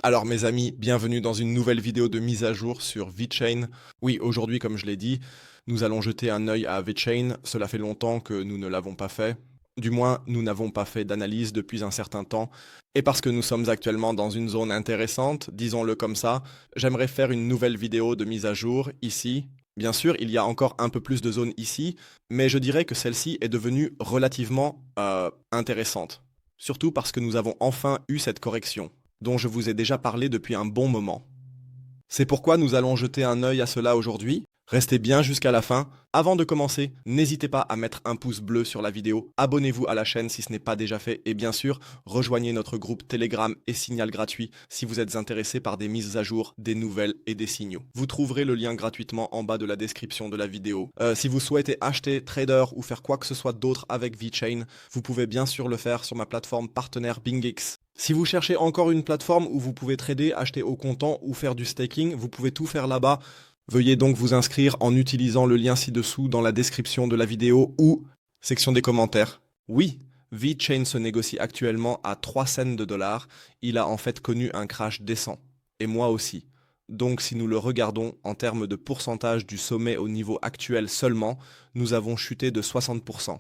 Alors mes amis, bienvenue dans une nouvelle vidéo de mise à jour sur VeChain. Oui, aujourd'hui, comme je l'ai dit, nous allons jeter un œil à VeChain. Cela fait longtemps que nous ne l'avons pas fait. Du moins, nous n'avons pas fait d'analyse depuis un certain temps. Et parce que nous sommes actuellement dans une zone intéressante, disons-le comme ça, j'aimerais faire une nouvelle vidéo de mise à jour ici. Bien sûr, il y a encore un peu plus de zones ici, mais je dirais que celle-ci est devenue relativement intéressante. Surtout parce que nous avons enfin eu cette correction dont je vous ai déjà parlé depuis un bon moment. C'est pourquoi nous allons jeter un œil à cela aujourd'hui. Restez bien jusqu'à la fin. Avant de commencer, n'hésitez pas à mettre un pouce bleu sur la vidéo, abonnez-vous à la chaîne si ce n'est pas déjà fait et bien sûr, rejoignez notre groupe Telegram et Signal gratuit si vous êtes intéressé par des mises à jour, des nouvelles et des signaux. Vous trouverez le lien gratuitement en bas de la description de la vidéo. Si vous souhaitez acheter, trader ou faire quoi que ce soit d'autre avec VeChain, vous pouvez bien sûr le faire sur ma plateforme partenaire BingX. Si vous cherchez encore une plateforme où vous pouvez trader, acheter au comptant ou faire du staking, vous pouvez tout faire là-bas. Veuillez donc vous inscrire en utilisant le lien ci-dessous dans la description de la vidéo ou section des commentaires. Oui, VeChain se négocie actuellement à 3 cents de dollars. Il a en fait connu un crash décent. Et moi aussi. Donc si nous le regardons en termes de pourcentage du sommet au niveau actuel seulement, nous avons chuté de 60%.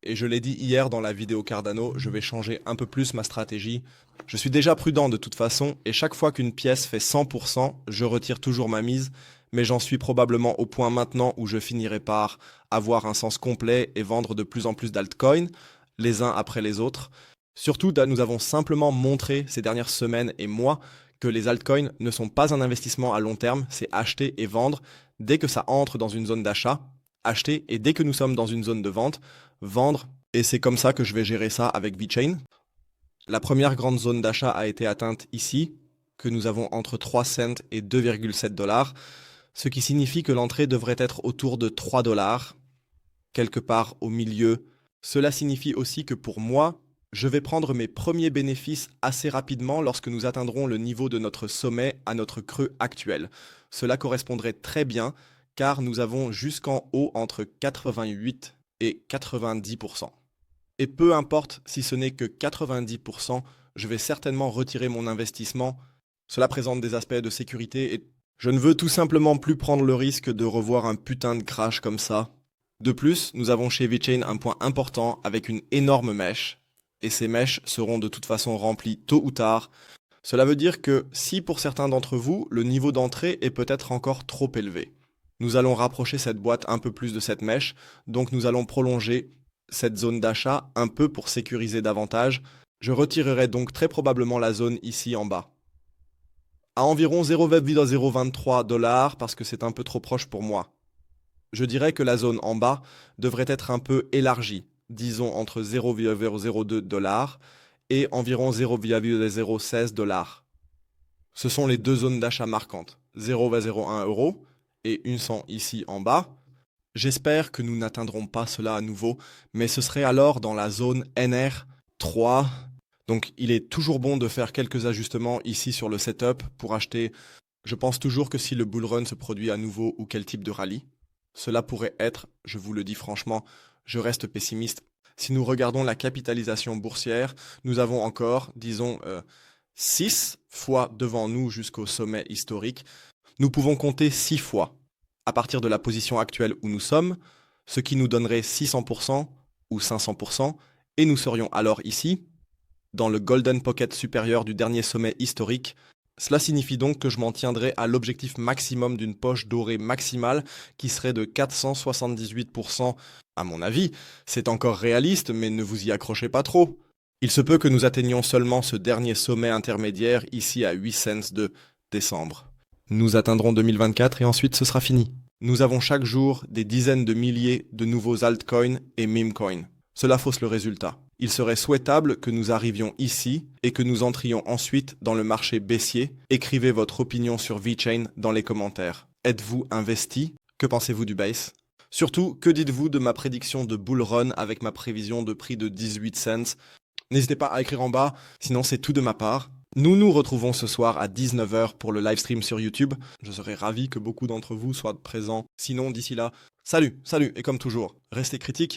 Et je l'ai dit hier dans la vidéo Cardano, je vais changer un peu plus ma stratégie. Je suis déjà prudent de toute façon, et chaque fois qu'une pièce fait 100%, je retire toujours ma mise, mais j'en suis probablement au point maintenant où je finirai par avoir un sens complet et vendre de plus en plus d'altcoins, les uns après les autres. Surtout, nous avons simplement montré ces dernières semaines et mois que les altcoins ne sont pas un investissement à long terme, c'est acheter et vendre. Dès que ça entre dans une zone d'achat, acheter, et dès que nous sommes dans une zone de vente, vendre. Et c'est comme ça que je vais gérer ça avec VeChain. La première grande zone d'achat a été atteinte ici, que nous avons entre 3 cents et 2,7 dollars, ce qui signifie que l'entrée devrait être autour de 3 dollars, quelque part au milieu. Cela signifie aussi que pour moi, je vais prendre mes premiers bénéfices assez rapidement lorsque nous atteindrons le niveau de notre sommet à notre creux actuel. Cela correspondrait très bien car nous avons jusqu'en haut entre 88 et 90%. Et peu importe si ce n'est que 90%, je vais certainement retirer mon investissement. Cela présente des aspects de sécurité et je ne veux tout simplement plus prendre le risque de revoir un putain de crash comme ça. De plus, nous avons chez VeChain un point important avec une énorme mèche, et ces mèches seront de toute façon remplies tôt ou tard. Cela veut dire que si pour certains d'entre vous, le niveau d'entrée est peut-être encore trop élevé, nous allons rapprocher cette boîte un peu plus de cette mèche, donc nous allons prolonger cette zone d'achat un peu pour sécuriser davantage. Je retirerai donc très probablement la zone ici en bas, à environ 0,023 dollars parce que c'est un peu trop proche pour moi. Je dirais que la zone en bas devrait être un peu élargie, disons entre 0,002 dollars et environ 0,016 dollars. Ce sont les deux zones d'achat marquantes, 0,01 euros et une 100 ici en bas. J'espère que nous n'atteindrons pas cela à nouveau, mais ce serait alors dans la zone NR3. Donc il est toujours bon de faire quelques ajustements ici sur le setup pour acheter. Je pense toujours que si le bull run se produit à nouveau ou quel type de rallye, cela pourrait être, je vous le dis franchement, je reste pessimiste. Si nous regardons la capitalisation boursière, nous avons encore, disons, 6 fois devant nous jusqu'au sommet historique. Nous pouvons compter 6 fois à partir de la position actuelle où nous sommes, ce qui nous donnerait 600% ou 500%, et nous serions alors ici, dans le golden pocket supérieur du dernier sommet historique. Cela signifie donc que je m'en tiendrai à l'objectif maximum d'une poche dorée maximale qui serait de 478%. À mon avis, c'est encore réaliste, mais ne vous y accrochez pas trop. Il se peut que nous atteignions seulement ce dernier sommet intermédiaire ici à 8 cents de décembre. Nous atteindrons 2024 et ensuite ce sera fini. Nous avons chaque jour des dizaines de milliers de nouveaux altcoins et memecoins. Cela fausse le résultat. Il serait souhaitable que nous arrivions ici et que nous entrions ensuite dans le marché baissier. Écrivez votre opinion sur VeChain dans les commentaires. Êtes-vous investi? Que pensez-vous du base? Surtout, que dites-vous de ma prédiction de bull run avec ma prévision de prix de 18 cents? N'hésitez pas à écrire en bas, sinon c'est tout de ma part. Nous nous retrouvons ce soir à 19 h pour le live stream sur YouTube. Je serais ravi que beaucoup d'entre vous soient présents. Sinon, d'ici là, salut, et comme toujours, restez critiques.